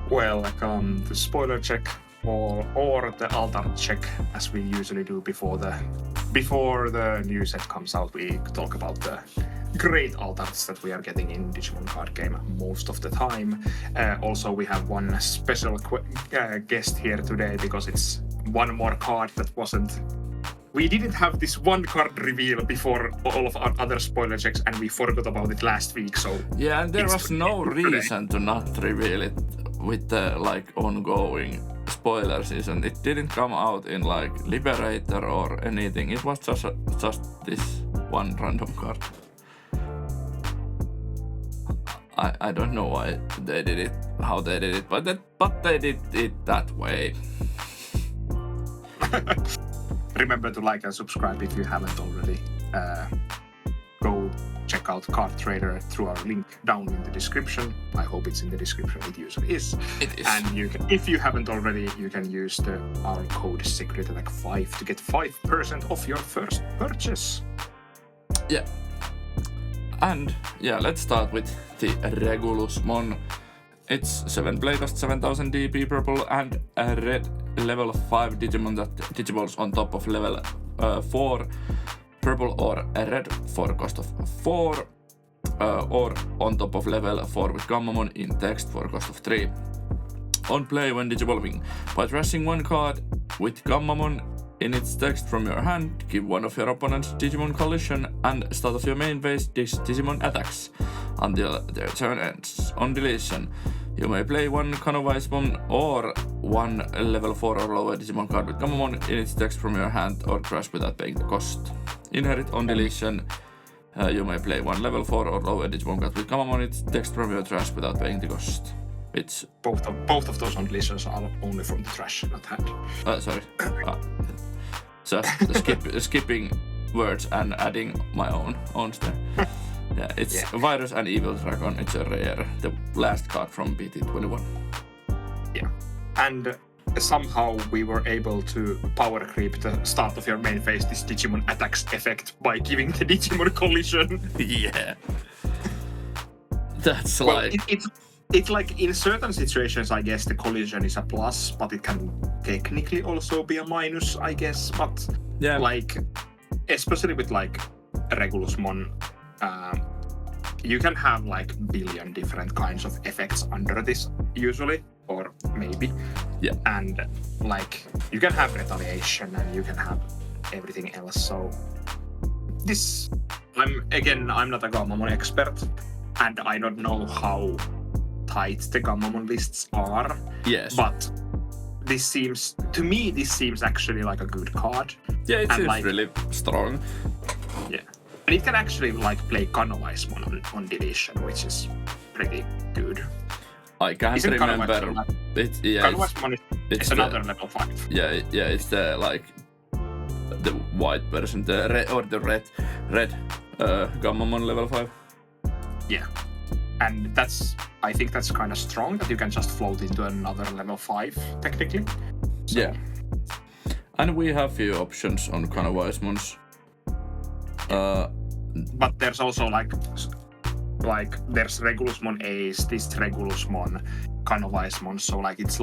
Welcome to spoiler check or the altar check, as we usually do before the new set comes out. We talk about the great altars that we are getting in Digimon card game most of the time. Also, we have one special guest here today because it's one more card that wasn't. We didn't have this one card reveal before all of our other spoiler checks, and we forgot about it last week. So yeah, and there was no reason to not reveal it with the ongoing spoiler season. It didn't come out in Liberator or anything. It was just this one random card. I don't know why they did it, how they did it, but they did it that way. Remember to like and subscribe if you haven't already. Go check out Card Trader through our link down in the description. I hope it's in the description. It usually is. It is. And you can, if you haven't already, you can use our code SecretAttack5 to get 5% off your first purchase. Yeah. And yeah, let's start with the Regulusmon. It's 7 play cost 7000 DP purple and a red level 5 Digimon that digivolves on top of level 4 purple or a red for cost of 4 or on top of level 4 with Gammamon in text for cost of 3. On play when digivolving, by trashing one card with Gammamon in its text from your hand, give one of your opponent's Digimon collision and start of your main phase this Digimon attacks until their turn ends. On deletion, you may play one Regulusmon or one level 4 or lower Digimon card with Gammamon in its text from your hand or trash without paying the cost. Inherit on deletion, you may play one level 4 or lower Digimon card with Gammamon in its text from your trash without paying the cost. It's both of those on deletions are only from the trash, not hand. Sorry. Just skipping words and adding my own there. Yeah, it's Virus and Evil Dragon. It's a rare, the last card from BT21. Yeah, and somehow we were able to power creep the start of your main phase this Digimon attacks effect by giving the Digimon collision. Yeah, that's It's like in certain situations, I guess the collision is a plus, but it can technically also be a minus, I guess. But yeah, especially with Regulusmon, you can have billion different kinds of effects under this usually, or maybe. Yeah. And you can have retaliation and you can have everything else. So I'm not a Gammamon expert, and I don't know how tight the Gammamon lists are. Yes. But this seems actually like a good card. Yeah, it seems really strong. Yeah. And it can actually play Regulusmon on deletion, which is pretty good. I can't remember. Regulusmon is another level 5. Yeah, it's the the white version, the red Gammamon level 5. Yeah. And I think that's kind of strong that you can just float into another level 5 technically. So. Yeah. And we have few options on Regulusmons. But there's also there's Regulusmon Ace, this Regulusmon, Regulusmon, so it's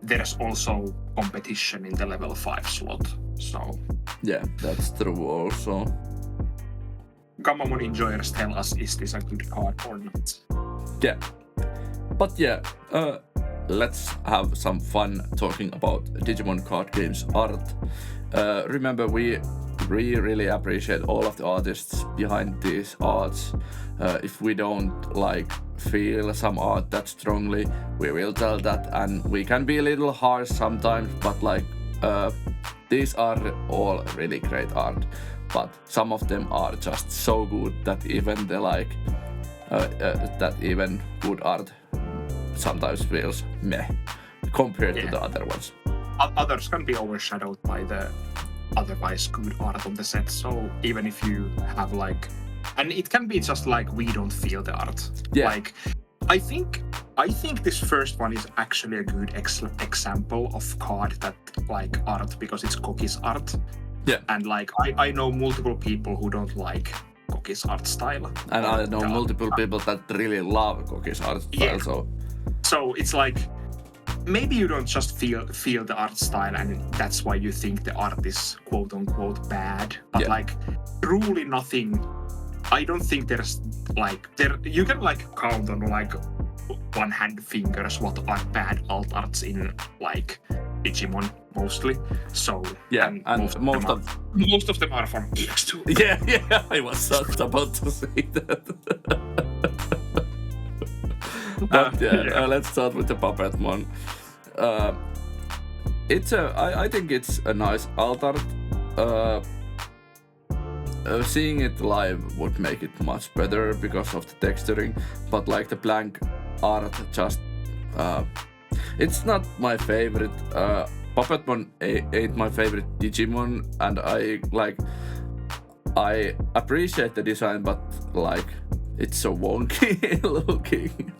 there's also competition in the level 5 slot. So yeah, that's true also. Gammamon enjoyers tell us, is this a good card or not? Yeah. But yeah, let's have some fun talking about Digimon card games art. Remember, we really appreciate all of the artists behind these arts. If we don't feel some art that strongly, we will tell that, and we can be a little harsh sometimes, but these are all really great art. But some of them are just so good that even even good art sometimes feels meh compared to the other ones. Others can be overshadowed by the otherwise good art on the set. So even if you have and it can be just we don't feel the art. Yeah. I think this first one is actually a good example of card that art because it's Koki's art. Yeah. And I know multiple people who don't like Koki's art style. And I know multiple people that really love Koki's art style. Yeah. So it's maybe you don't just feel the art style, and that's why you think the art is quote unquote bad. But like, truly nothing. I don't think there's like you can like count on like one hand fingers what are bad alt arts in like Digimon mostly. So and most of them are from EX2. Yeah, I was just about to say that. But let's start with the Puppetmon. I think it's a nice alt art. Seeing it live would make it much better because of the texturing, but like the blank art just it's not my favorite. Puppetmon ain't my favorite Digimon, and I appreciate the design, but like it's so wonky looking.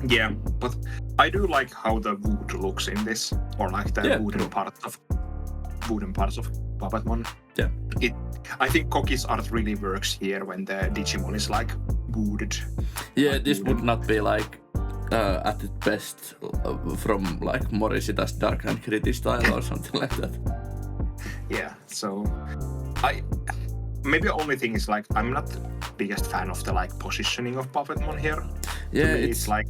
Yeah, but I do like how the wood looks in this, or like the wooden parts of Puppetmon. Yeah. I think Koki's art really works here when the Digimon is like wooded. Yeah, this would not be like at its best from like Morishita's dark and gritty style or something like that. Yeah, so maybe the only thing is like I'm not the biggest fan of the like positioning of Puppetmon here. Yeah, it's like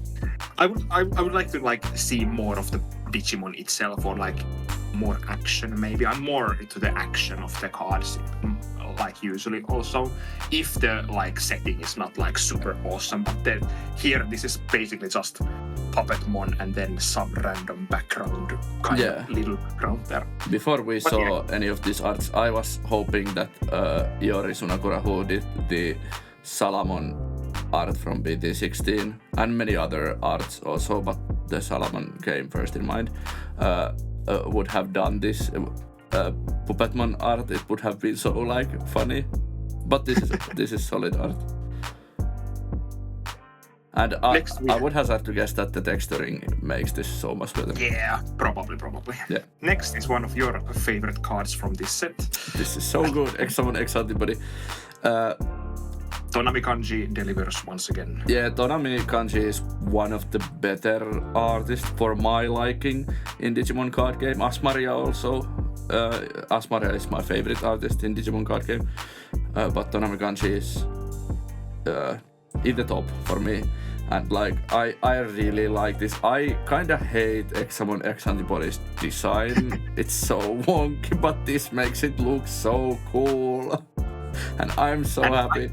I would like to like see more of the Digimon itself, or like more action. Maybe I'm more into the action of the cards, like usually. Also, if the like setting is not like super awesome, but then here this is basically just Puppetmon and then some random background kind of little background there. Before we saw any of these arts, I was hoping that Iori Sunakura, who did the Salamon art from BT16 and many other arts also, but the Salamon came first in mind, would have done this Puppetmon art. It would have been so like funny, but this is solid art. And I would hazard to guess that the texturing makes this so much better. Yeah, probably. Yeah. Next is one of your favorite cards from this set. This is so good. Examon X Antibody. Tonami Kanji delivers once again. Yeah, Tonami Kanji is one of the better artists for my liking in Digimon card game. Asmaria also. Asmaria is my favorite artist in Digimon card game. But Tonami Kanji is in the top for me. And like, I really like this. I kinda hate Examon X Antibody's design. It's so wonky, but this makes it look so cool. And I'm so happy.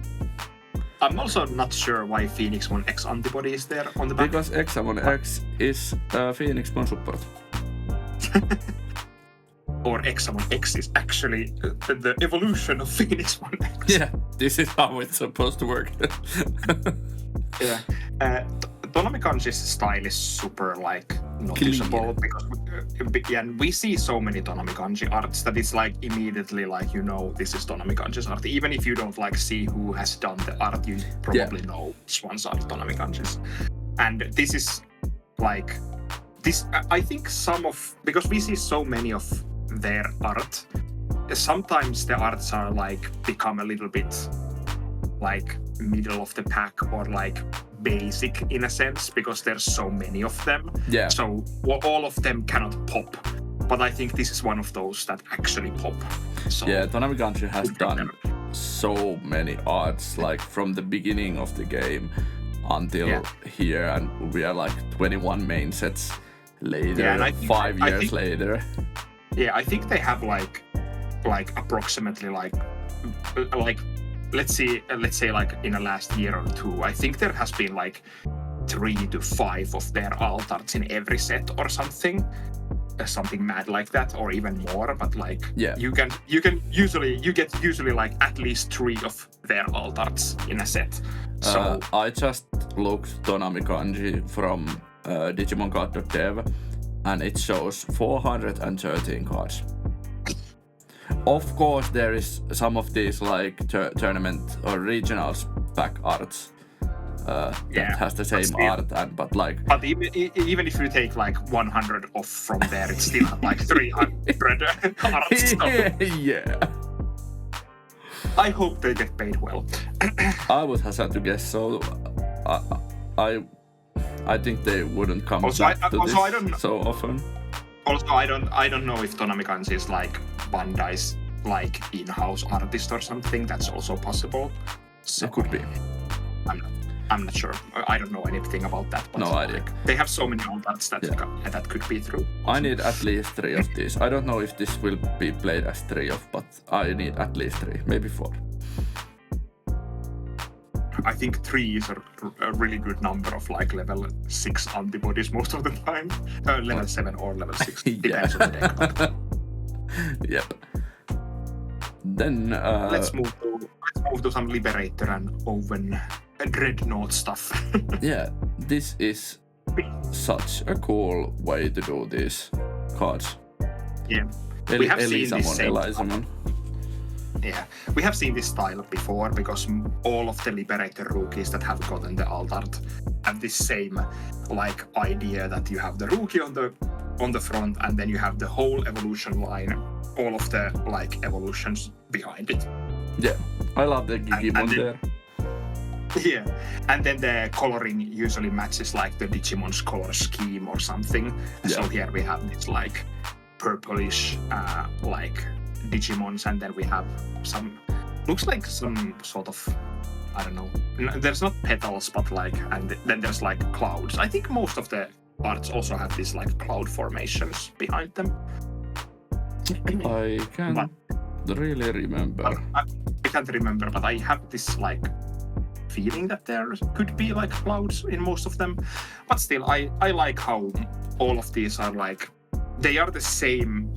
I'm also not sure why Phoenixmon X Antibody is there on the back. Because Examon X is Phoenixmon support. Or Examon X is actually the evolution of Phoenixmon X. Yeah, this is how it's supposed to work. Yeah. Tonami Kanji's style is super like noticeable because we see so many Tonami Kanji arts that it's like immediately like, you know, this is Tonami Kanji's art. Even if you don't like see who has done the art, you probably know which ones are Tonami Kanji's. And this is like this. I think because we see so many of their art, sometimes the arts are like become a little bit like middle of the pack or like basic in a sense because there's so many of them. Yeah. So all of them cannot pop. But I think this is one of those that actually pop. So, yeah, Tonami Kanji has done so many arts like from the beginning of the game until here, and we are like 21 main sets later, 5 years later. Yeah, I think they have like approximately like let's say like in the last year or two, I think there has been like 3 to 5 of their alt arts in every set or something mad like that, or even more. But like you get usually like at least 3 of their alt arts in a set. So I just looked Tonami Kanji from Digimon.dev, and it shows 413 cards. Of course, there is some of these like tournament or regionals pack arts that has the same art, but even if you take like 100 off from there, it's still like 300 arts. Yeah. I hope they get paid well. I would hazard to guess so. I think they wouldn't come Also, back to also, this I don't- so often. Also, I don't know if Tonamikanji is like Bandai's like in-house artist or something. That's also possible. So It could be. I'm not sure. I don't know anything about that. But No idea. like, they have so many artists that that could be true. I need at least 3 of these. I don't know if this will be played as 3 of, but I need at least 3, maybe 4. I think 3 is a really good number of like level 6 antibodies most of the time. Level 7 or level 6. Depends on the deck. Yep. Then Let's move to some Liberator and Owen Dreadnought stuff. yeah, this is such a cool way to do these cards. Yeah. We have seen this same Elisamon. Yeah, we have seen this style before because all of the Liberator rookies that have gotten the alt art have this same like idea that you have the rookie on the front and then you have the whole evolution line, all of the like evolutions behind it. Yeah, I love the Digimon there. Yeah, and then the coloring usually matches like the Digimon's color scheme or something. Yeah. So here we have this like purplish like Digimons, and then we have some looks like some sort of, I don't know, there's not petals but like, and then there's like clouds. I think most of the arts also have these like cloud formations behind them. I can't really remember. I can't remember, but I have this like feeling that there could be like clouds in most of them. But still, I like how all of these are like, they are the same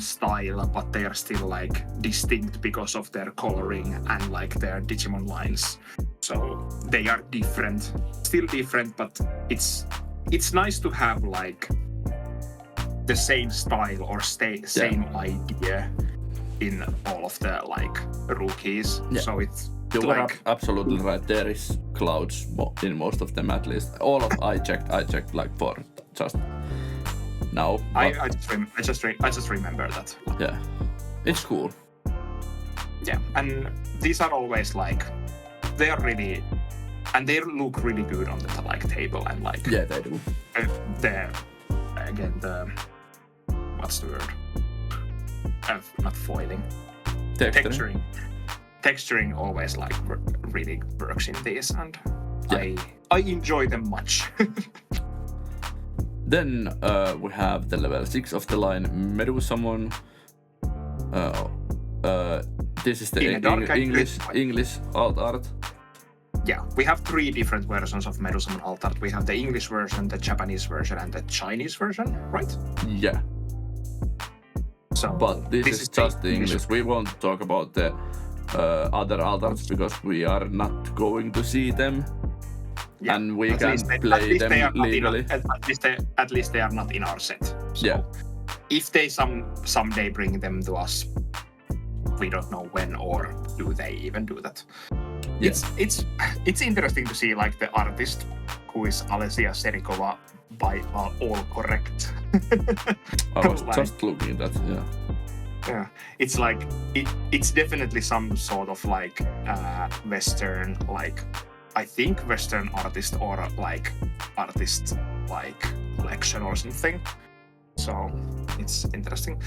style, but they are still like distinct because of their coloring and like their Digimon lines. So they are different, still different, but it's nice to have like the same style or same idea in all of the like rookies. Yeah. So it's You were like absolutely right. There is clouds in most of them, at least. All of I checked like for just now. I just remember that. Yeah, it's cool. Yeah, and these are always like, they are really, and they look really good on the like table and like. Yeah, they do. The what's the word? Not foiling. Texturing always like really works in these, and yeah. I enjoy them much. Then we have the level 6 of the line Medusumon. This is the English alt art. Yeah, we have 3 different versions of Medusumon alt art. We have the English version, the Japanese version, and the Chinese version, right? Yeah. So, but this is just the English. We won't talk about the other alt arts because we are not going to see them. Yeah, and we can't play them legally. At least they are not in our set. So yeah. If they someday bring them to us, we don't know when or do they even do that. Yeah. It's interesting to see like the artist who is Alesia Serikova by all correct. I was just looking at that. Yeah. Yeah, it's like it's definitely some sort of like Western, like I think Western artist or like artist like collection or something. So it's interesting.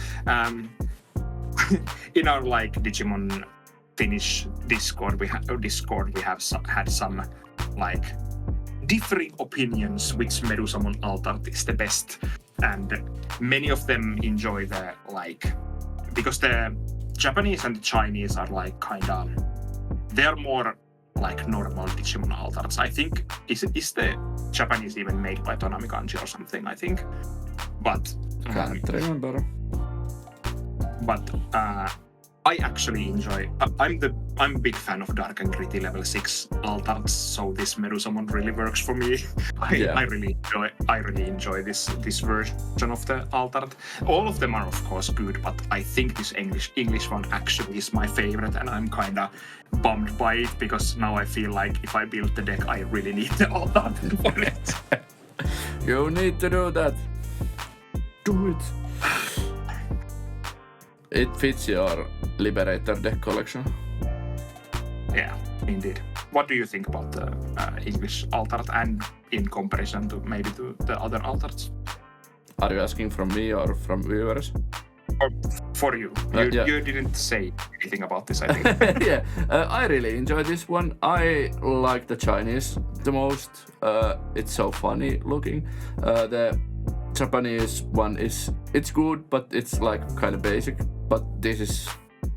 In our like Digimon Finnish Discord, we have had some like differing opinions which Medusumon alt art is the best, and many of them enjoy the like, because the Japanese and the Chinese are like kinda, they're more like normal Digimon alt arts. I think is the Japanese even made by Tonamikanji or something, I think. But can't remember. But I actually enjoy. I'm a big fan of dark and gritty level 6 alt arts, so this Medusumon really works for me. I really enjoy this version of the alt art. All of them are of course good, but I think this English one actually is my favorite, and I'm kinda bummed by it because now I feel like if I build the deck, I really need the alt art for it. You need to do that. Do it. It fits your Liberator deck collection. Yeah, indeed. what do you think about the English altart and in comparison to maybe to the other altarts? Are you asking from me or from viewers? Or for you? You didn't say anything about this, I think. Yeah, I really enjoy this one. I like the Chinese the most. It's so funny looking. The Japanese one it's good, but it's like kind of basic. But this is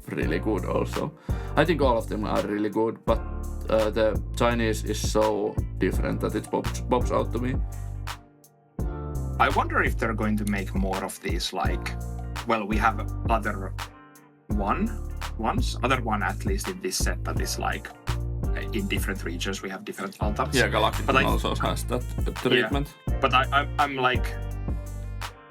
really good also. I think all of them are really good, but the Chinese is so different that it pops out to me. I wonder if they're going to make more of these, like, well, we have other one at least in this set that is like in different regions we have different altars. Yeah, Galactic also has that treatment. Yeah, but I'm like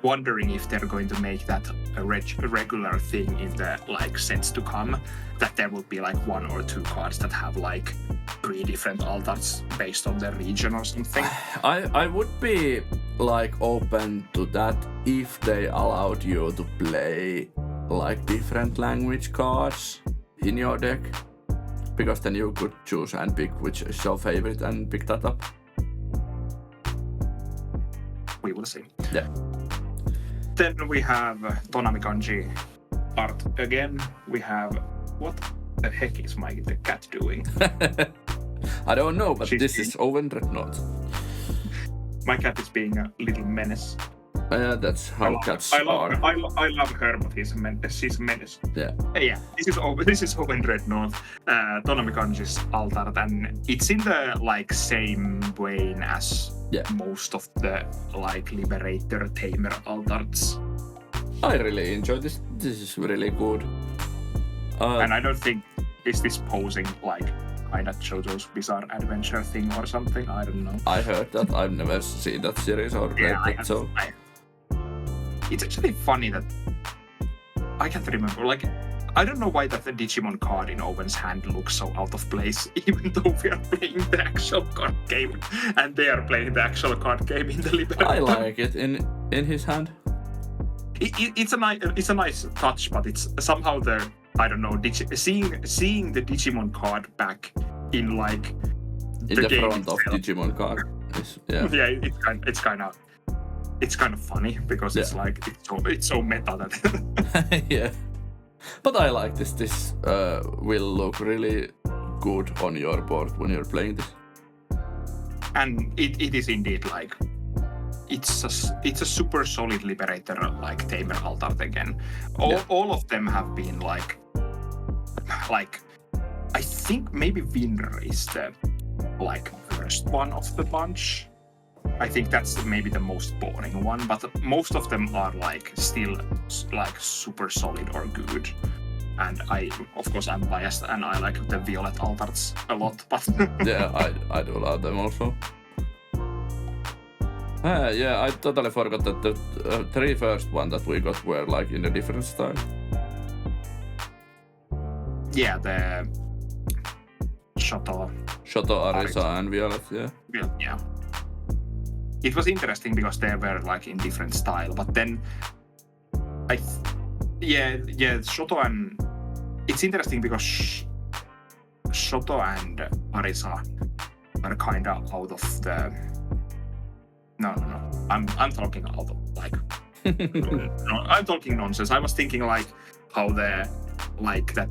wondering if they're going to make that a regular thing in the like sets to come, that there will be like 1 or 2 cards that have like 3 different altars based on the region or something. I would be like open to that if they allowed you to play like different language cards in your deck, because then you could choose and pick which is your favorite and pick that up. We will see. Yeah. Then we have Tonami Kanji art again. We have, what the heck is the cat doing? I don't know, but this is Owen Dreadnought. My cat is being a little menace. That's how cats are. I love her, but she's a menace. Yeah. Yeah. This is Owen Dreadnought, Tonami Kanji's altar, and it's in the like same vein as most of the like Liberator Tamer altars. I really enjoy this. This is really good. And I don't think is this posing like kind of JoJo's Bizarre Adventure thing or something. I don't know. I heard that. I've never seen that series or read it, so. It's actually funny that I can't remember. Like, I don't know why that the Digimon card in Owen's hand looks so out of place, even though we are playing the actual card game and they are playing the actual card game in the Liberator. I like it in his hand. It's a nice touch, but it's somehow I don't know, seeing the Digimon card back in like in the front of Digimon card. It's kind of funny because it's like it's so meta that yeah. But I like this. This will look really good on your board when you're playing this. And it is indeed like it's a super solid Liberator like Tamer altar again. All of them have been like I think maybe Winner is the like first one of the bunch. I think that's maybe the most boring one, but most of them are like still like super solid or good. And of course I'm biased and I like the Violet altars a lot, but yeah, I do love them also. Yeah, I totally forgot that the 3 first one that we got were like in a different style. Yeah, the Shoto, Arisa and Violet, yeah. It was interesting because they were like in different style, but then Shoto and it's interesting because Shoto and Arisa are kind of out of the. No. I'm talking out of like. No, I'm talking nonsense. I was thinking like how that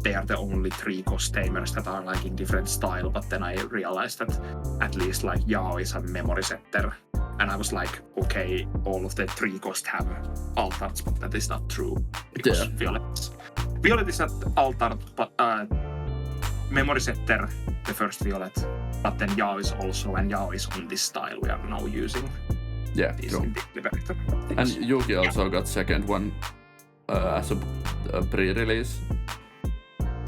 they are the only 3 cost tamers that are like in different style, but then I realized that at least like Yao is a memory setter. And I was like, okay, all of the 3 cost have altars, but that is not true. Because Violet is at altar, but memory setter, the first Violet, but then Yao is also, and Yao is on this style we are now using. Yeah, true. And Yuki also got second one as a pre-release.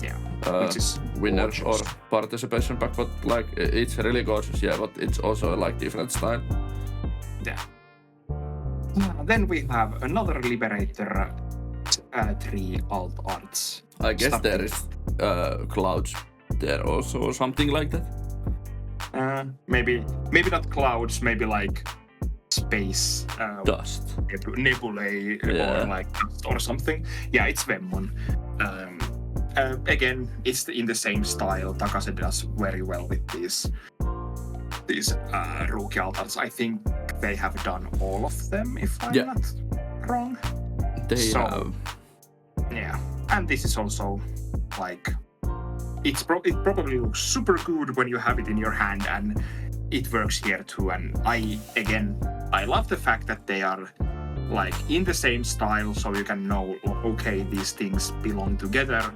Yeah, which is winner gorgeous. Or participation pack, but like it's really gorgeous, but it's also like different style. Yeah. Then we have another Liberator 3 alt arts. I guess there is clouds there also or something like that. Maybe not clouds, maybe like space dust, nebulae or like dust or something. Yeah, it's Vemmon. again, it's in the same style. Takase does very well with these rookie altars. I think they have done all of them, if I'm not wrong. They have. Yeah, and this is also like it probably looks super good when you have it in your hand, and it works here too. And I love the fact that they are like in the same style, so you can know, okay, these things belong together,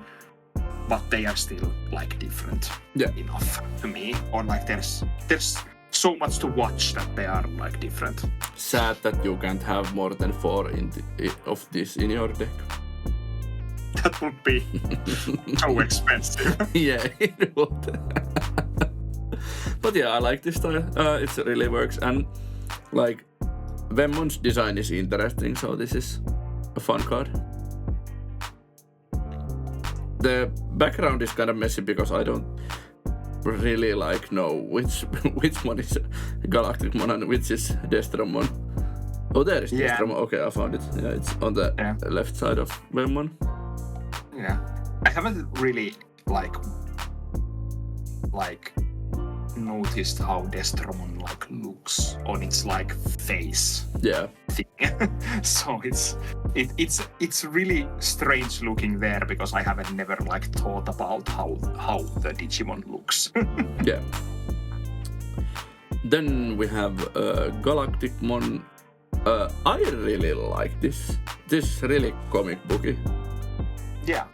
but they are still like different enough to me. Or like there's so much to watch that they are like different. Sad that you can't have more than 4 of this in your deck. That would be so expensive. Yeah, it would. But yeah, I like this style. It really works, and like Vemon's design is interesting, so this is a fun card. The background is kind of messy because I don't really know which one is Galacticmon and which is Destromon. Oh, there is Destromon. Okay, I found it. Yeah, it's on the left side of Vemon. Yeah, I haven't really like noticed how Destromon like looks on its like face. Yeah. Thing. So it's really strange looking there because I haven't never like thought about how the Digimon looks. Yeah. Then we have Galacticmon. I really like this. This is really comic booky. Yeah.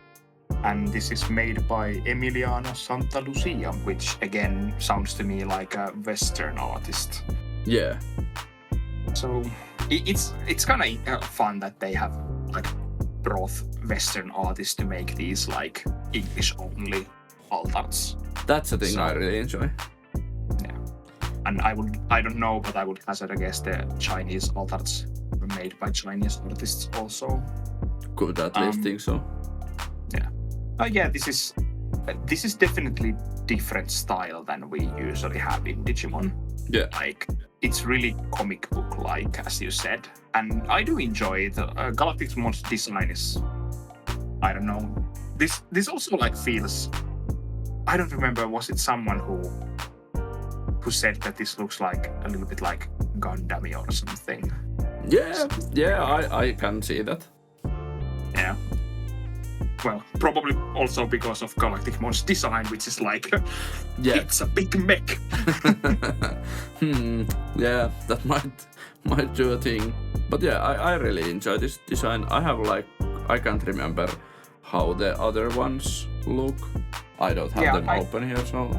And this is made by Emiliano Santa Lucia, which again sounds to me like a Western artist. Yeah. So it's kind of fun that they have like brought Western artists to make these like English only altars. That's a thing I really enjoy. Yeah. And I don't know, but I would hazard a guess the Chinese altars were made by Chinese artists also. Could at least think so. Yeah. Yeah, this is definitely different style than we usually have in Digimon. Yeah. Like, it's really comic book-like, as you said. And I do enjoy it. Galacticmon's design is, I don't know. This also like feels, I don't remember, was it someone who said that this looks like a little bit like Gundam or something? Yeah, I can see that. Yeah. Well, probably also because of Galacticmon's design, which is like, it's a big mech. Yeah, that might do a thing. But yeah, I really enjoy this design. I can't remember how the other ones look. I don't have them open here, so...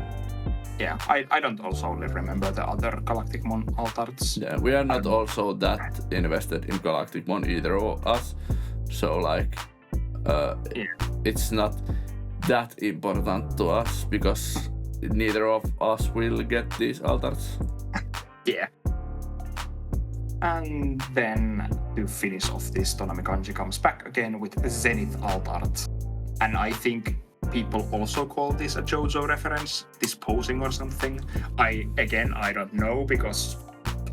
Yeah, I don't also remember the other Galacticmon altars. Yeah, we are not also that invested in Galacticmon, either of us. So like... it's not that important to us because neither of us will get these altars. Yeah. And then to finish off this, Tonami Kanji comes back again with Zenith Altart. And I think people also call this a JoJo reference, this posing or something. I don't know because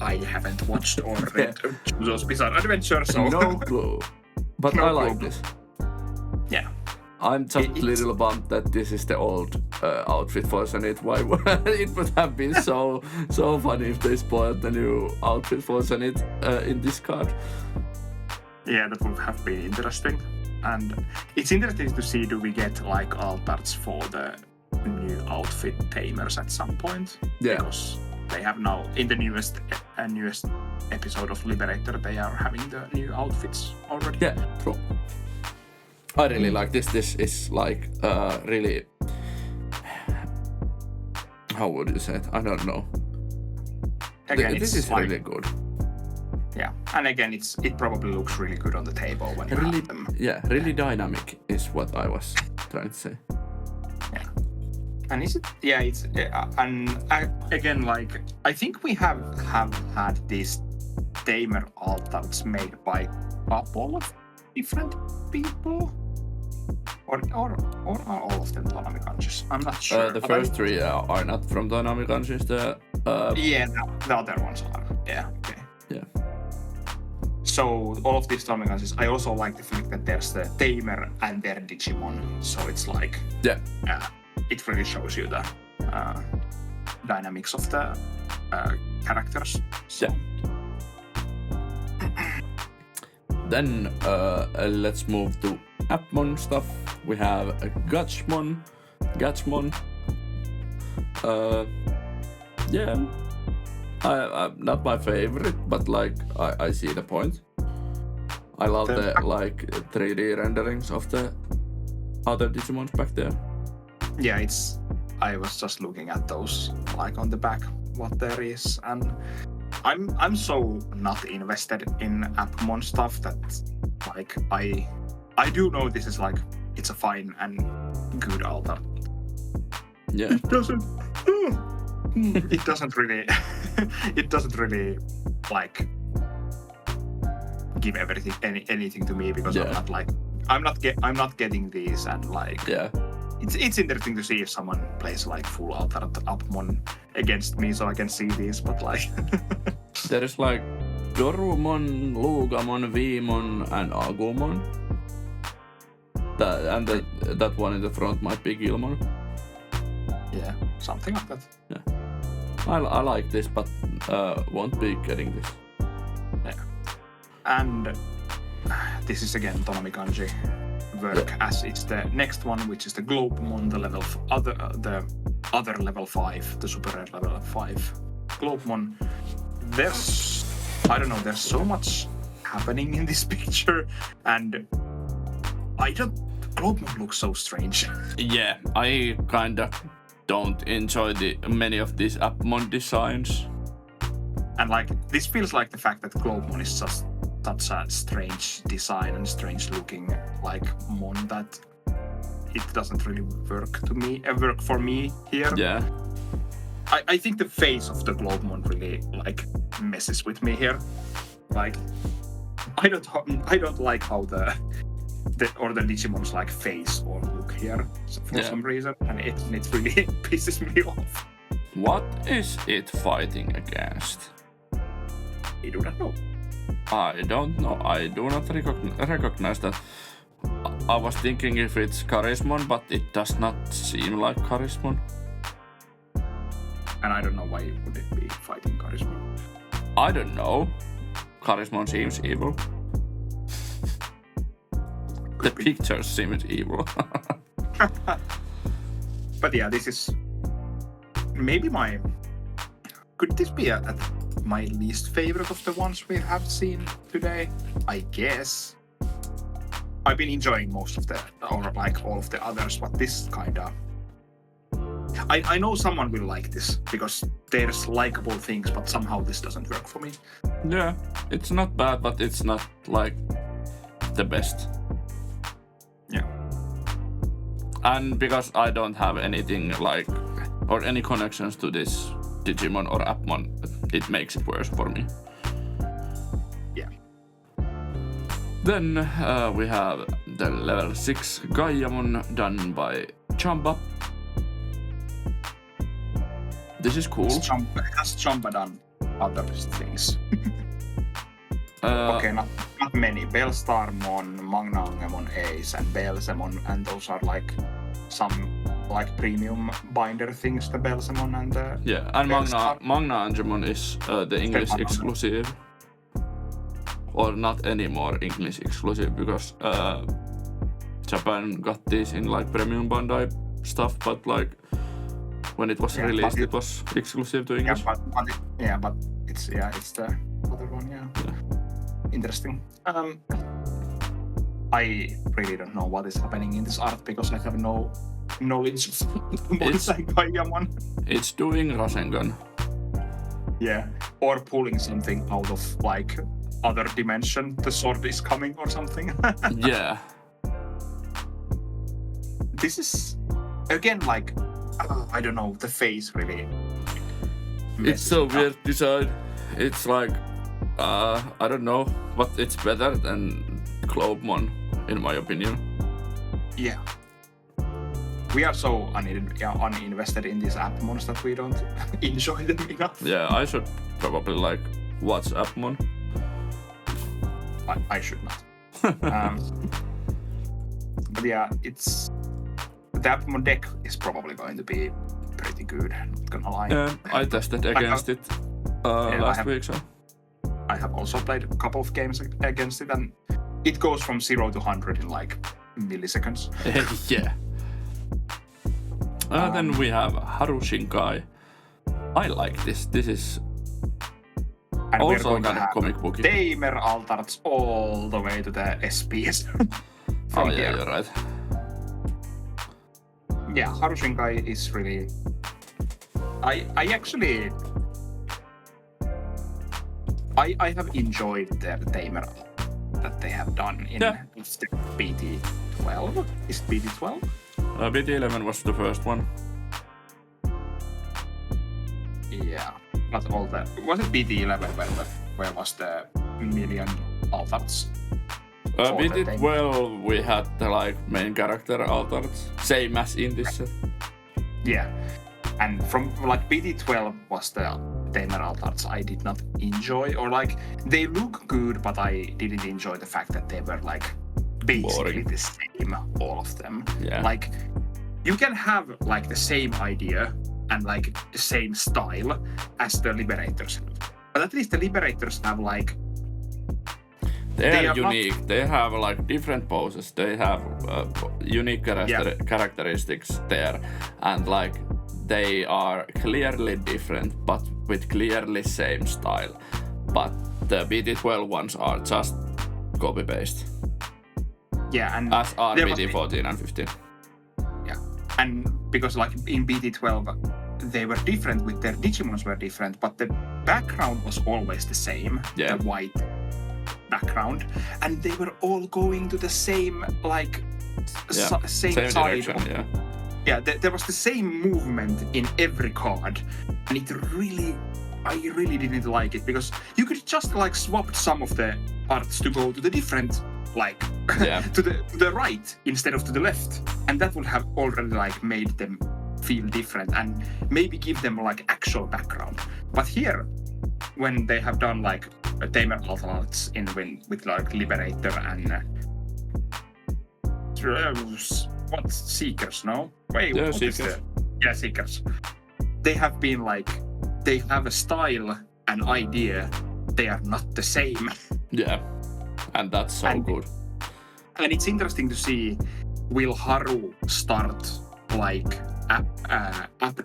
I haven't watched or read JoJo's Bizarre Adventure, so... No clue. But no I like this. Yeah. I'm just a little bummed that this is the old outfit for Zenith. Why it would have been so funny if they spoiled the new outfit for Zenith in this card. Yeah, that would have been interesting. And it's interesting to see, do we get like altars for the new outfit tamers at some point? Yeah. Because they have now, in the newest episode of Liberator, they are having the new outfits already. Yeah, true. I really like this. This is like really... How would you say it? I don't know. Again, this is really good. Yeah, and again, it probably looks really good on the table when you have them. Yeah, really dynamic is what I was trying to say. Yeah. And is it? Yeah, it's... again, like, I think we have had these tamer altars made by a couple of different people. Or are all of them Tonami Kanjis? I'm not sure. The first three are not from Tonami Kanjis. Yeah, the other ones are. Yeah, okay. Yeah. So all of these Dominguns, I also like the fact that there's the Tamer and their Digimon. So it's like, Yeah. It really shows you the dynamics of the characters. So. Yeah. Then let's move to Appmon stuff. We have Gatchmon. Yeah, I not my favorite, but like I see the point. I love the like 3D renderings of the other Digimons back there. Yeah, I was just looking at those like on the back what there is, and I'm so not invested in Appmon stuff that like I do know this is like it's a fine and good altar. Yeah. It doesn't really like give anything to me because I'm not getting these, and like it's interesting to see if someone plays like full altar Appmon against me so I can see these, but like there is like Dorumon, Lugamon, Vimon, and Agumon. That one in the front might be Gilmon. Yeah, something like that. Yeah, I like this, but won't be getting this. Yeah, and this is again Tomomi Kanji work, as it's the next one, which is the Globemon, the other level 5, the super rare level 5 Globemon. There's so much happening in this picture, and Globemon looks so strange. Yeah, I kinda don't enjoy many of these Appmon designs. And like this feels like the fact that Globemon is just such a strange design and strange looking like mon that it doesn't really work for me here. Yeah. I think the face of the Globemon really like messes with me here. Like I don't like how the Digimon's like face or look here for some reason, and it really pisses me off. What is it fighting against? I do not know. I don't know. I do not recognize that. I was thinking if it's Charismon, but it does not seem like Charismon. And I don't know why would it be fighting Charismon. I don't know. Charismon seems evil. The picture seems evil. But yeah, this is maybe could this be my least favorite of the ones we have seen today? I guess. I've been enjoying most of all of the others, but this kinda I know someone will like this because there's likable things, but somehow this doesn't work for me. Yeah, it's not bad, but it's not like the best. Yeah. And because I don't have anything like or any connections to this Digimon or Appmon, it makes it worse for me. Yeah. Then we have the level 6 Gaiamon done by Chamba. This is cool. Has Chamba done other things? Okay, not many. Bellstarmon, Magnaangemon Ace, and Belzemon, and those are like some like premium binder things. The Belzemon and the and Magnaangemon is the English exclusive, or not anymore English exclusive because Japan got this in like premium Bandai stuff, but like when it was released, it was exclusive to English. But it's the other one. Yeah. Interesting. I really don't know what is happening in this art because I have no knowledge of Gaiamon. It's doing Rasengan. Yeah, or pulling something out of like other dimension. The sword is coming or something. Yeah. This is again like I don't know. The face really. It's so weird design. It's like. I don't know, but it's better than Globemon, in my opinion. Yeah. We are so uninvested in these Appmons that we don't enjoy them enough. Yeah, I should probably like watch Appmon. I should not. But yeah, it's the Appmon deck is probably going to be pretty good. Not gonna lie. Yeah, I tested against it last week, so I have also played a couple of games against it, and it goes from 0 to 100 in like milliseconds. yeah. Then we have Harushinkai. I like this. This is and also we're going kind to of have comic booky. Tamer Altards all the way to the SPS. Oh yeah, you're right. Yeah, Harushinkai is really. I actually. I have enjoyed the Tamer that they have done in BT12. Is it BT12? BT11 was the first one. Yeah, but all the was it BT11 where was the million Altards? BT12 we had the like main character Altards, same as in this set. Yeah, and from like BT12 was the Tamer Altards I did not enjoy, or like they look good, but I didn't enjoy the fact that they were like basically the same, all of them. Yeah. Like you can have like the same idea and like the same style as the Liberators have, but at least the Liberators have like they are unique. They have like different poses. They have unique characteristics there, and like they are clearly different, but with clearly same style. But the BT12 ones are just copy paste. Yeah, and as are BT14 and 15. Yeah, and because like in BT12 they were different with their Digimons were different, but the background was always the same. Yeah. The white background, and they were all going to the same like same side. Direction, yeah. There was the same movement in every card, and I really didn't like it, because you could just like swap some of the parts to go to the different like to the right instead of to the left, and that would have already like made them feel different and maybe give them like actual background. But here, when they have done like a Tamer Altards with like Liberator and what Seekers? No, wait, yeah, what Seekers. is the Seekers? They have been like they have a style and idea. They are not the same. Yeah, and that's so good. And it's interesting to see, will Haru start like app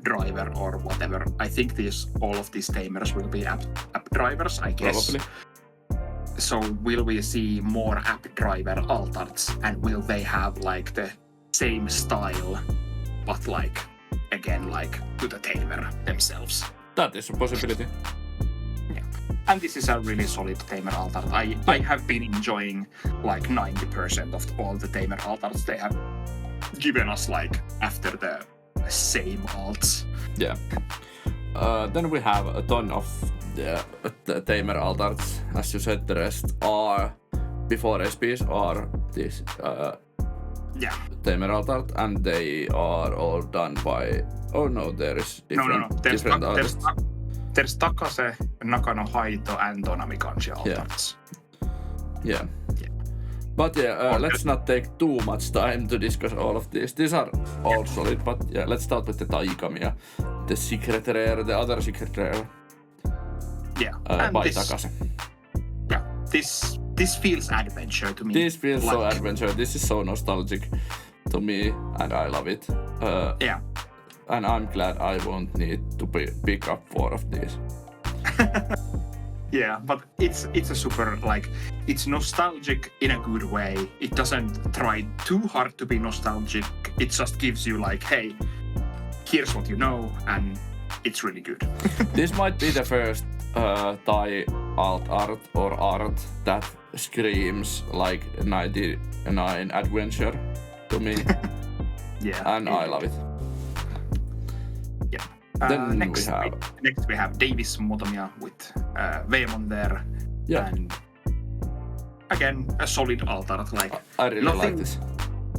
driver or whatever? I think all of these Tamers will be app drivers, I guess. Probably. So will we see more app driver Altards, and will they have like the same style, but like again like to the Tamer themselves? That is a possibility. Yeah. And this is a really solid Tamer Altard. I have been enjoying like 90% of all the Tamer Altards they have given us like after the same alts. Yeah. Then we have a ton of the Tamer Altards. As you said, the rest are before SPs are these Tamer Altard, and they are all done by. Oh no, there is different different artists. There's Takase, Nakano Haito, and Tonami Kanji Altards. Yeah. But let's not take too much time to discuss all of these. These are all solid, but let's start with the Taikami, the Secret Rare, the other Secret Rare. By Takase. Yeah, this feels adventure to me. This feels so adventure. This is so nostalgic to me, and I love it. And I'm glad I won't need to pick up 4 of these. Yeah, but it's a super like it's nostalgic in a good way. It doesn't try too hard to be nostalgic. It just gives you like, hey, here's what you know, and it's really good. This might be the first Thai alt art or art that screams like 99 adventure to me. And I love it. Yeah. Then next we have Davis Motomia with Veemon there. Yeah. And again, a solid Altart. Like I really like this.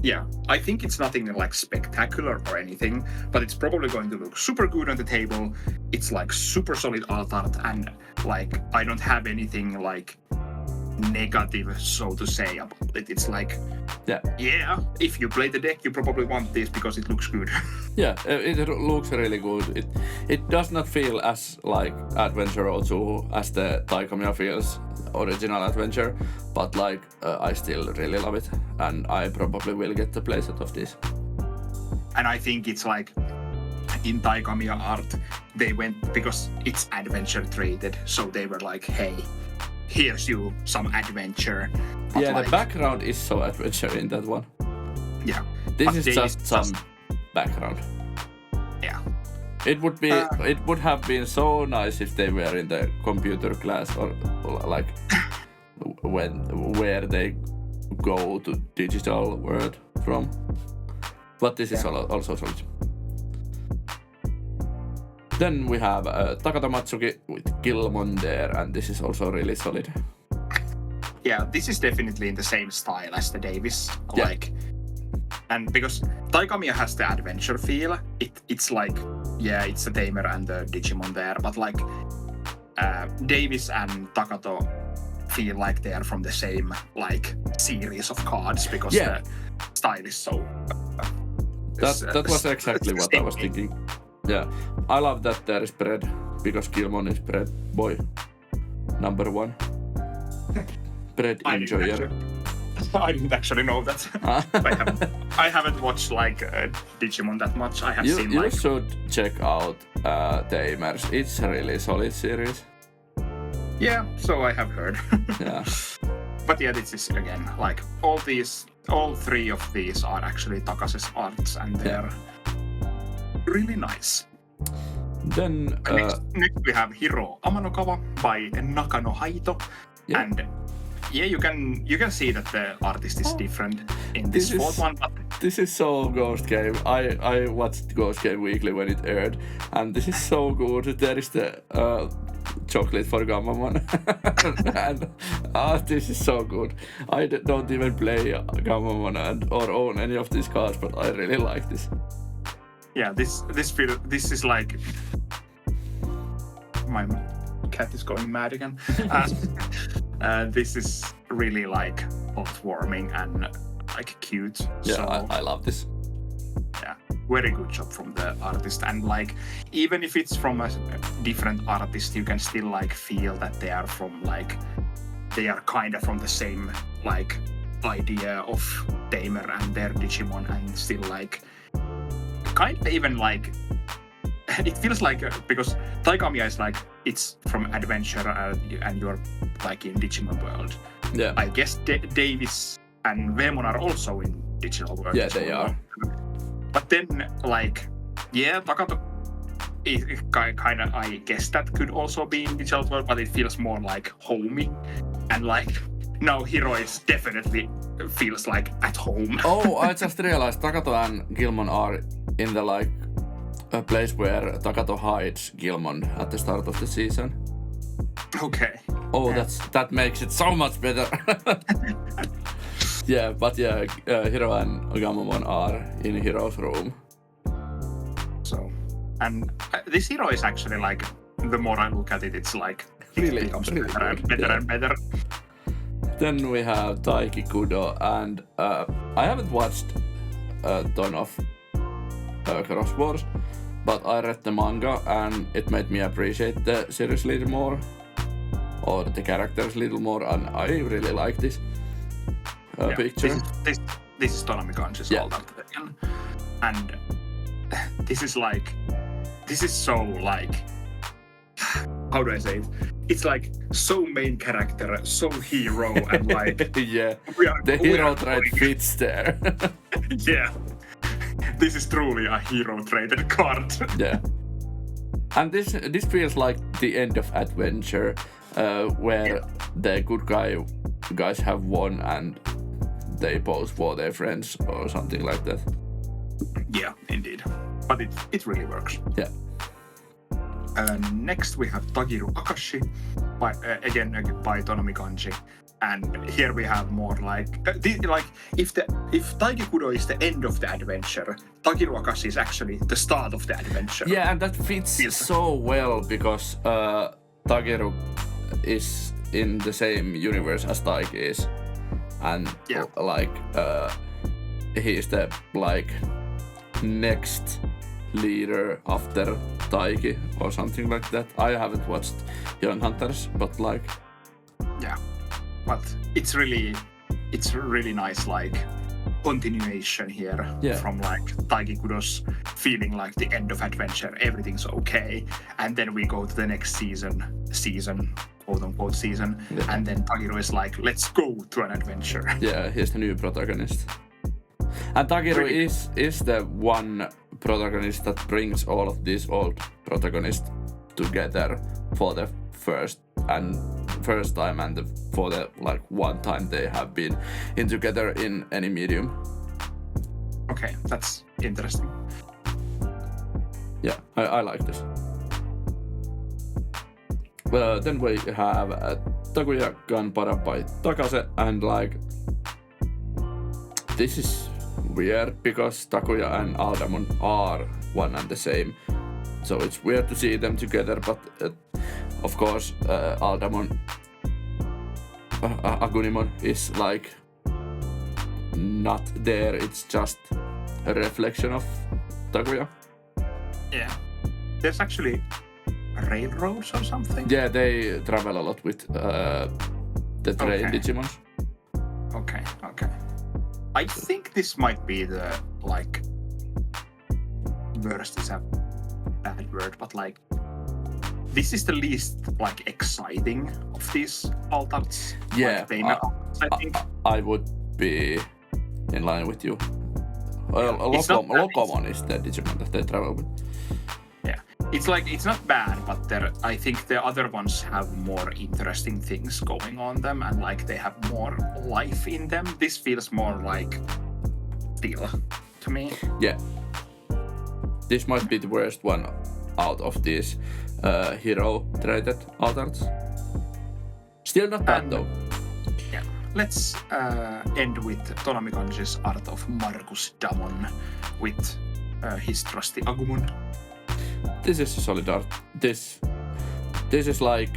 Yeah, I think it's nothing like spectacular or anything, but it's probably going to look super good on the table. It's like super solid Altart, and like I don't have anything like negative, so to say, about it. It's like, yeah, if you play the deck, you probably want this because it looks good. Yeah, it looks really good. It does not feel as like Adventure 02 as the Taikamiya feels original Adventure, but like I still really love it, and I probably will get the playset of this. And I think it's like in Taikamiya art, they went because it's adventure traded, so they were like, hey, here's you some adventure. But Yeah, like, the background is so adventure in that one. Yeah. This but is they just some background. Yeah. It would be. It would have been so nice if they were in the computer class or like where they go to digital world from. But this is also solid. Then we have Takato Matsuki with Gilmon there, and this is also really solid. Yeah, this is definitely in the same style as the Davis. Yeah. Like, and because Taikamiya has the adventure feel, it's like, yeah, it's the Tamer and the Digimon there, but like Davis and Takato feel like they are from the same like series of cards because the style is so. That was exactly what I was thinking. Yeah, I love that there is bread because Gilmon is bread boy number one. Bread enjoyer. I didn't actually know that. I haven't watched like Digimon that much. I have seen you like. You should check out Tamers. It's a really solid series. Yeah, so I have heard. Yeah. But yeah, this is again like all three of these are actually Takase's arts, and they're really nice. Then next we have Hiro Amanokawa by Nakano Haito, and yeah, you can see that the artist is different in this fourth one. But this is so Ghost Game. I watched Ghost Game weekly when it aired, and this is so good. There is the chocolate for Gammamon, and this is so good. I don't even play Gammamon or own any of these cards, but I really like this. Yeah, this is like my cat is going mad again. This is really like heartwarming and like cute. Yeah, so, I love this. Yeah, very good job from the artist, and like even if it's from a different artist, you can still like feel that they are kind of from the same like idea of Tamer and their Digimon, and still like kind of even like it feels like because Taikamiya is like it's from adventure and you're like in Digimon world. Yeah, I guess Davis and Veemon are also in digital world. Yeah, they are. But then like Takato is kind of, I guess that could also be in digital world, but it feels more like homey, and like now Hiro is definitely feels like at home. Oh, I just realized Takato and Gilmon are in the like a place where Takato hides Gilmon at the start of the season. Okay. Oh, that makes it so much better. Yeah, but Hiro and Gammamon are in Hiro's room. So, and this Hiro is actually like, the more I look at it, it's like Really, it becomes really better and good, better yeah. and better. Then we have Taiki Kudo, and I haven't watched a ton of Cross Wars, but I read the manga and it made me appreciate the series a little more, or the characters a little more, and I really like this picture. This is Tonami Kanji's old art again. And this is so like, how do I say it? It's like so main character, so hero, and like Yeah, the hero trait fits there. Yeah, this is truly a hero traded card. Yeah, and this feels like the end of adventure, where the good guys have won and they pose for their friends or something like that. Yeah, indeed, but it really works. Yeah. Next we have Tagiru Akashi, by Tonami Kanji, and here we have more like if Taiki Kudo is the end of the adventure, Tagiru Akashi is actually the start of the adventure. Yeah, and that fits so well because Tageru is in the same universe as Taiki is, and he's the like next leader after Taiki or something like that. I haven't watched Young Hunters, but like but it's really nice like continuation here from like Taiki Kudo's feeling like the end of adventure, everything's okay, and then we go to the next season quote unquote season, and then Takeru is like, let's go to an adventure. Yeah, he's the new protagonist. And Takeru is the one protagonist that brings all of these old protagonists together for the first time and for the like one time they have been in together in any medium. Okay, that's interesting. Yeah, I like this. Well, then we have Takuya Ganpara by Takase, and like this is weird because Takuya and Aldamon are one and the same, so it's weird to see them together, but of course Aldamon Agunimon is like not there, it's just a reflection of Takuya. Yeah, there's actually railroads or something. Yeah, they travel a lot with the train Digimons. Okay. I think this might be the like worst is a bad word, but like this is the least like exciting of these altards. Yeah, like, I think I would be in line with you. Locomon is the Digimon that they travel with. Yeah, it's not bad, but I think the other ones have more interesting things going on them, and like they have more life in them. This feels more like Steel to me. Yeah, this might be the worst one out of these hero-traded altards. Still not bad though. Yeah, let's end with Tonami Kanji's art of Markus Damon with his trusty Agumon. This is a solid art. This is like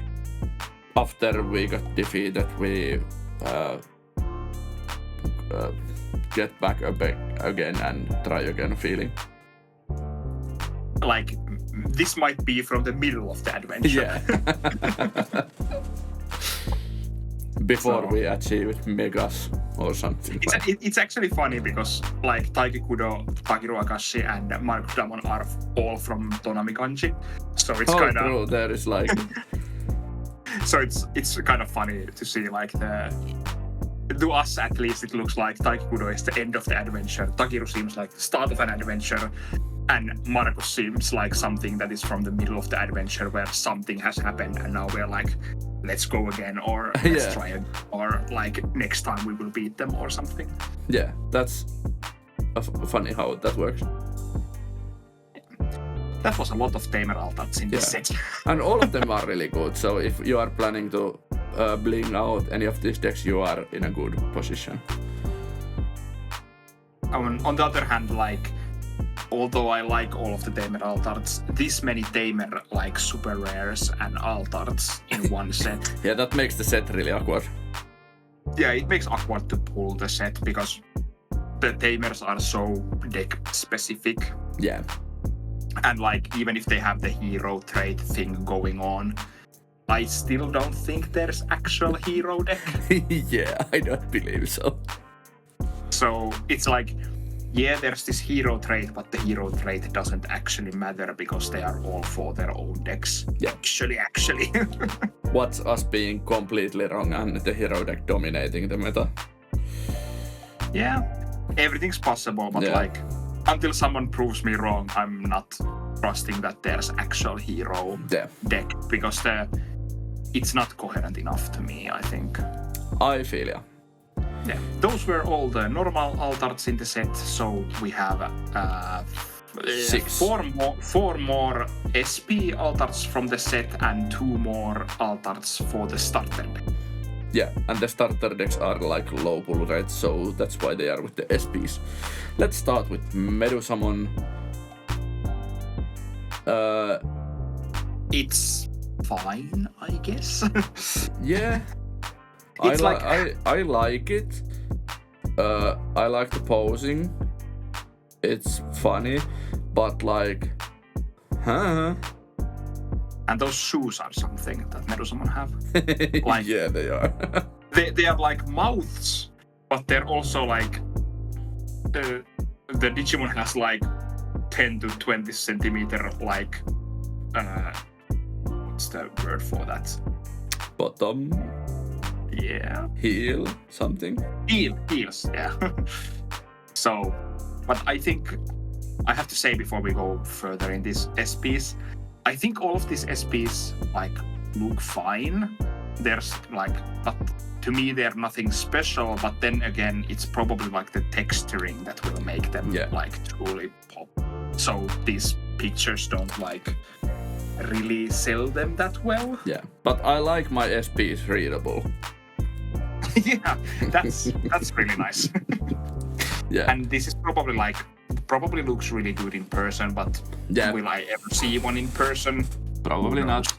after we got defeated, we get back again and try again feeling. Like this might be from the middle of the adventure. Yeah. Before we achieve Megas or something. It's actually funny because like Taiki Kudo, Takeru Akashi, and Markus Damon are all from Tonami Kanji, so it's kind of true. There is like so it's kind of funny to see like to us at least it looks like Taiki Kudo is the end of the adventure, Takeru seems like the start of an adventure, and Markus seems like something that is from the middle of the adventure where something has happened and now we're like, let's go again, or let's try it, or like next time we will beat them or something. Yeah, that's funny how that works. That was a lot of Tamer altards in this set. And all of them are really good, so if you are planning to bling out any of these decks, you are in a good position. On the other hand, like, although I like all of the Tamer altards, this many Tamer like super rares and altards in one set. Yeah, that makes the set really awkward. Yeah, it makes awkward to pull the set because the Tamers are so deck specific. Yeah. And like even if they have the hero trait thing going on, I still don't think there's actual hero deck. Yeah, I don't believe so. So it's like, yeah, there's this hero trait, but the hero trait doesn't actually matter because they are all for their own decks. Yeah. Actually. What's us being completely wrong and the hero deck dominating the meta? Yeah, everything's possible, but like, until someone proves me wrong, I'm not trusting that there's actual hero deck because it's not coherent enough to me, I think. I feel ya. Yeah, those were all the normal altards in the set, so we have 4 more SP altards from the set and 2 more altards for the starter deck. Yeah, and the starter decks are like low pull rates, so that's why they are with the SPs. Let's start with Medusamon. It's fine, I guess. Yeah. It's I like it. I like the posing. It's funny, but like, And those shoes are something that Medusomon have. Like, yeah, they are. they are like mouths, but they're also like the Digimon has like 10 to 20 centimeter like what's the word for that? Bottom, Yeah, heel, something. heels. Yeah. So, but I think I have to say before we go further in these SPs, I think all of these SPs like look fine. There's like, not, to me, they're nothing special. But then again, it's probably like the texturing that will make them like truly pop. So these pictures don't like really sell them that well. Yeah, but I like my SPs readable. Yeah, that's really nice. Yeah, And this is probably looks really good in person, but will I ever see one in person? probably not.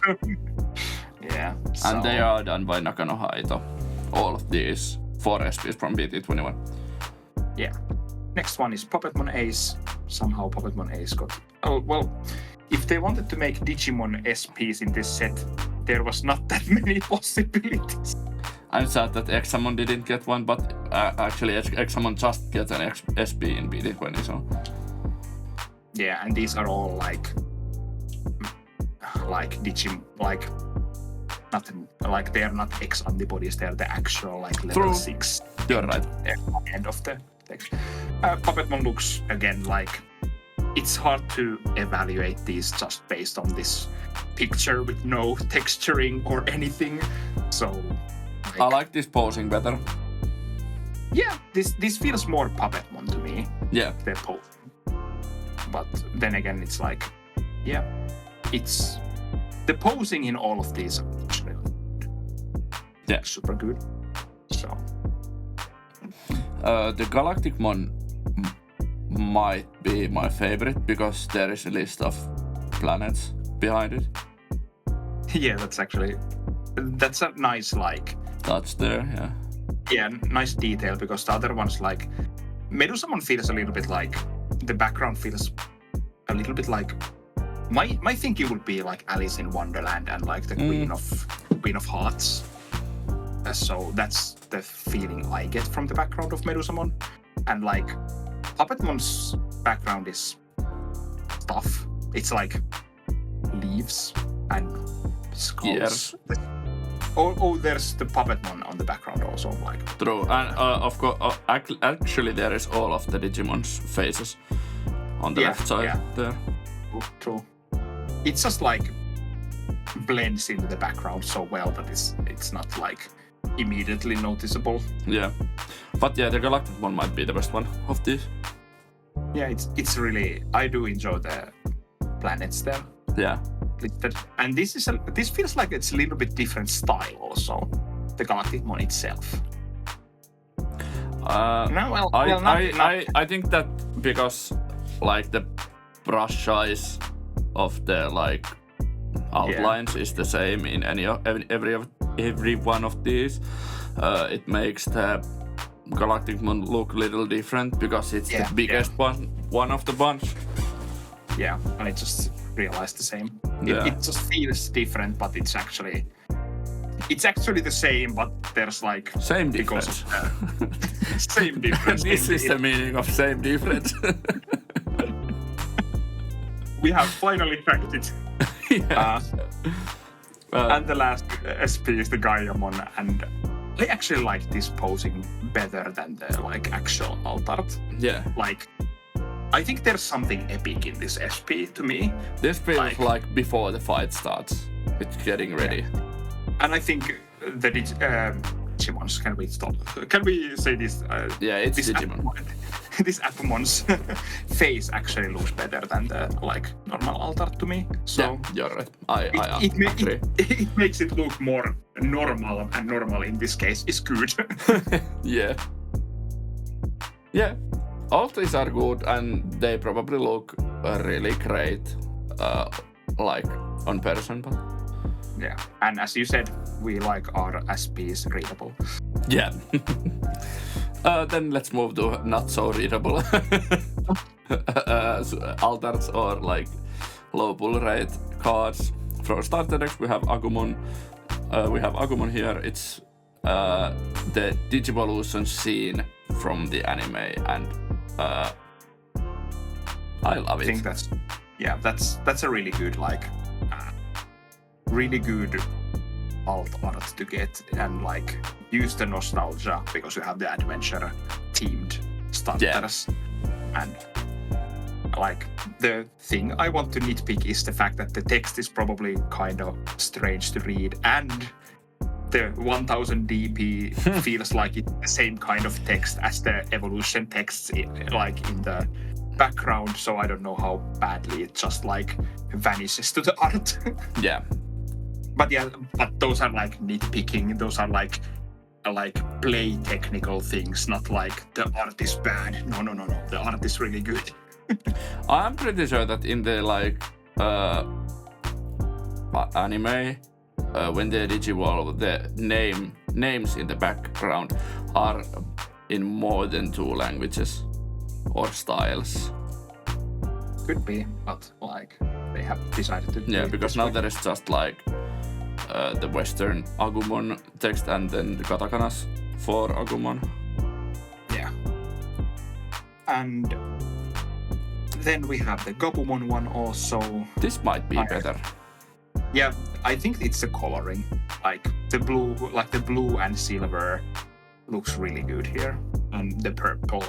Yeah. And they are done by Nakano Haito. All of these 4 SPs from BT21. Yeah. Next one is Puppetmon Ace. Somehow Puppetmon Ace got... Oh, well, if they wanted to make Digimon SPs in this set, there was not that many possibilities. I'm sad that Examon didn't get one, but actually Examon just gets an SP in BT20, so... Yeah, and these are all like Digimon, like... Not like they are not X antibodies, they are the actual like level 6. You're right. End of the text. Puppetmon looks again like it's hard to evaluate these just based on this picture with no texturing or anything. So I like this posing better. Yeah, this feels more Puppetmon to me. Yeah. The posing. But then again, it's like, yeah, it's the posing in all of these are actually super good. So the Galacticmon might be my favorite because there is a list of planets behind it. Yeah, that's a nice like touch there. Yeah, nice detail, because the other ones like Medusomon feels a little bit like the background feels a little bit like my thinking would be like Alice in Wonderland and like the Queen of Hearts. So that's the feeling I get from the background of Medusomon. And like Puppetmon's background is stuff. It's like leaves and skulls. Yes. Oh, there's the Puppetmon on the background also. Like true, and of course, actually there is all of the Digimon's faces on the left side there. True. It's just like blends into the background so well that it's not like immediately noticeable. Yeah, but yeah, the Galactic one might be the best one of these. Yeah, it's really, I do enjoy the planets there. Yeah. And this feels like it's a little bit different style also, the Galacticmon itself. I think that because like the brush size of the like outlines is the same in every one of these, it makes the Galacticmon look a little different because it's the biggest one of the bunch. Yeah, and I just realized the same. It just feels different, but it's actually the same, but there's like same difference. Same difference. This is the meaning of same difference. We have finally cracked it. And the last SP is the Gaiamon, and I actually like this posing better than the like actual Altart. Yeah. Like, I think there's something epic in this SP to me. This feels like before the fight starts. It's getting ready. Yeah. And I think the Digimons, can we stop? Can we say this? It's this Digimon. This Apomon's face actually looks better than the like normal Altart to me. So yeah, you're right. I agree. It makes it look more normal, and normal in this case is good. Yeah. Yeah. All these are good, and they probably look really great, like on person. But Yeah, and as you said, we like our SPs readable. Yeah. Then let's move to not so readable altars or like low pull rate cards. For starter decks, we have Agumon. Here. It's the Digivolution scene from the anime, and I love it. I think that's a really good really good alt art to get and like use the nostalgia because you have the adventure themed starters. And like the thing I want to nitpick is the fact that the text is probably kind of strange to read, and the 1000 DP feels like it's the same kind of text as the evolution texts like in the background, so I don't know how badly it just like vanishes to the art. Yeah. But those are like nitpicking. Those are like play technical things, not like the art is bad. No. The art is really good. I'm pretty sure that in the like anime, when they digivolve, the names in the background are in more than 2 languages or styles. Could be, but like they have decided to. Yeah, because now there is just like the Western Agumon text and then the katakanas for Agumon. Yeah. And then we have the Gabumon one also. This might be better. Yeah, I think it's the coloring. Like the blue and silver looks really good here, and the purple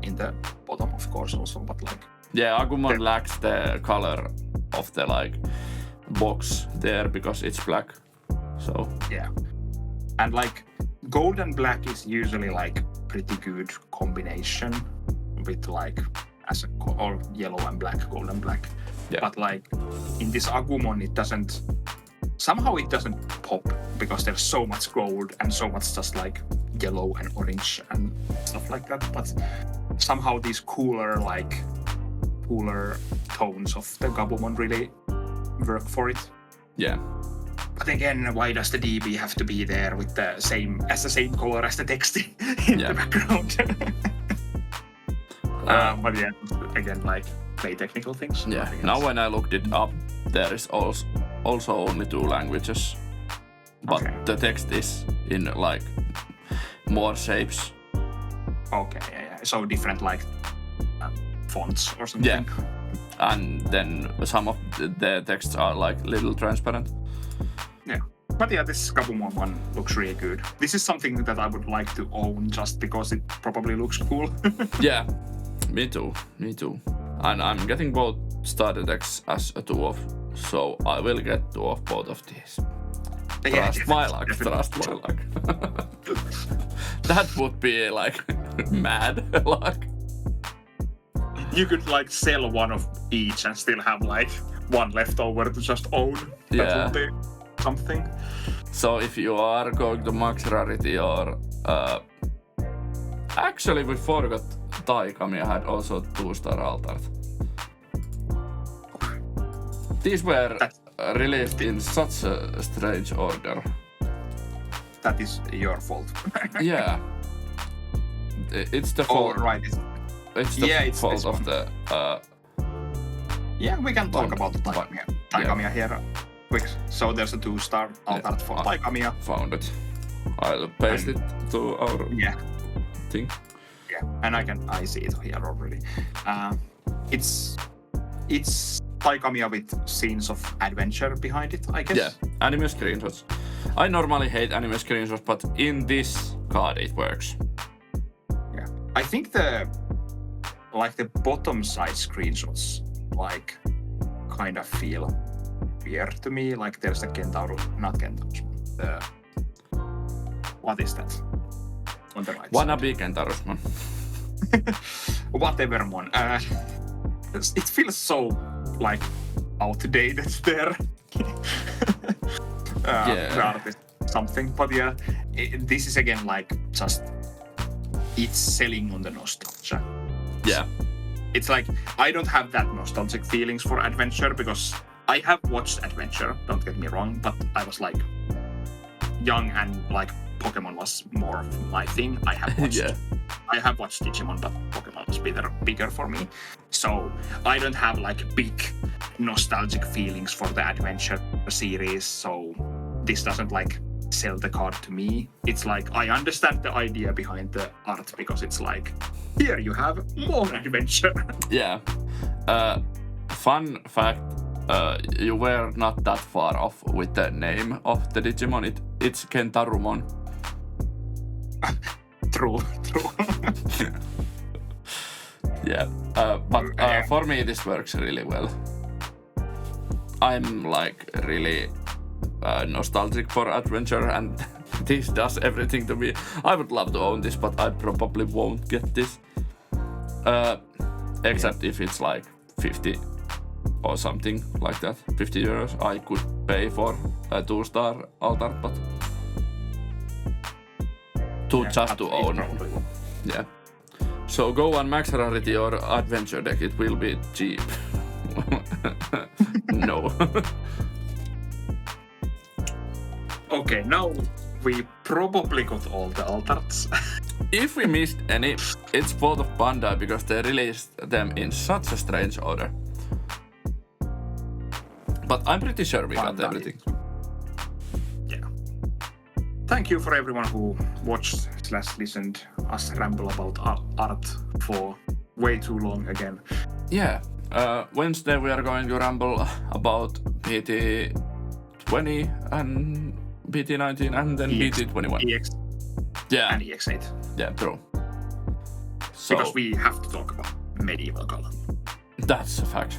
in the bottom, of course, also. But like. Yeah, Agumon lacks the color of the like box there because it's black. So yeah, and like gold and black is usually like pretty good combination with like or yellow and black, gold and black. Yeah. But like in this Agumon, it doesn't pop because there's so much gold and so much just like yellow and orange and stuff like that. But somehow these cooler tones of the Gabumon really work for it. Yeah. But again, why does the DB have to be there with the same color as the text in the background? But yeah, again, like play technical things. Yeah. Now when I looked it up, there is also only 2 languages, but the text is in like more shapes. Okay. Yeah. So different like fonts or something. Yeah. And then some of the texts are like little transparent. Yeah. But yeah, this Gabumon one looks really good. This is something that I would like to own just because it probably looks cool. Yeah, me too. And I'm getting both starter decks as a 2 of, so I will get 2 of both of these. Trust my luck. That would be like mad luck. You could like sell one of each and still have like one left over to just own. That would be something. So if you are going to max rarity or actually we forgot Taikami had also 2-star altars. These were released in such a strange order. That is your fault. Yeah. It's the fault. Oh, right. It's the fault of the... Yeah, we can talk about the Taikamiya here quick. So there's a 2-star altar for Taikamiya. Found it. I'll paste it to our thing. Yeah, and I see it here already. It's Taikamiya with scenes of adventure behind it, I guess. Yeah, anime screenshots. I normally hate anime screenshots, but in this card it works. Yeah, I think the bottom side screenshots like kind of feel weird to me. Like there's a not Kentaurus. What is that? On the right Wannabe Kentaurusmon. Whatevermon. It feels so like outdated there. The artist something, but yeah, this is again like just it's selling on the nostalgia. Yeah. It's like I don't have that nostalgic feelings for adventure because I have watched Adventure, don't get me wrong, but I was like young and like Pokemon was more of my thing. I have watched Digimon, but Pokemon was bigger for me. So I don't have like big nostalgic feelings for the Adventure series. So this doesn't like sell the card to me. It's like I understand the idea behind the art because it's like, here you have more Adventure. Yeah. Fun fact, you were not that far off with the name of the Digimon. It's Kentarumon. True. Yeah, but for me this works really well. I'm like really nostalgic for Adventure, and this does everything to me. I would love to own this, but I probably won't get this. Except if it's like 50 or something like that, 50 euros, I could pay for a 2-star altar, but to own. Yeah. So go on Max Rarity or Adventure deck, it will be cheap. No. Okay, now we probably got all the altars. If we missed any, it's fault of Bandai because they released them in such a strange order. But I'm pretty sure we got everything. Yeah. Thank you for everyone who watched/listened us ramble about art for way too long again. Yeah. Wednesday we are going to ramble about BT20 and BT19 and then BT21. Yeah. And EX8. Yeah, true. So, because we have to talk about medieval color. That's a fact.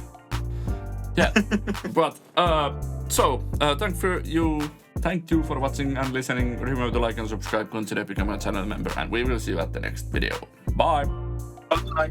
Yeah. But thank you for watching and listening. Remember to like and subscribe, consider becoming a channel member, and we will see you at the next video. Bye. Bye.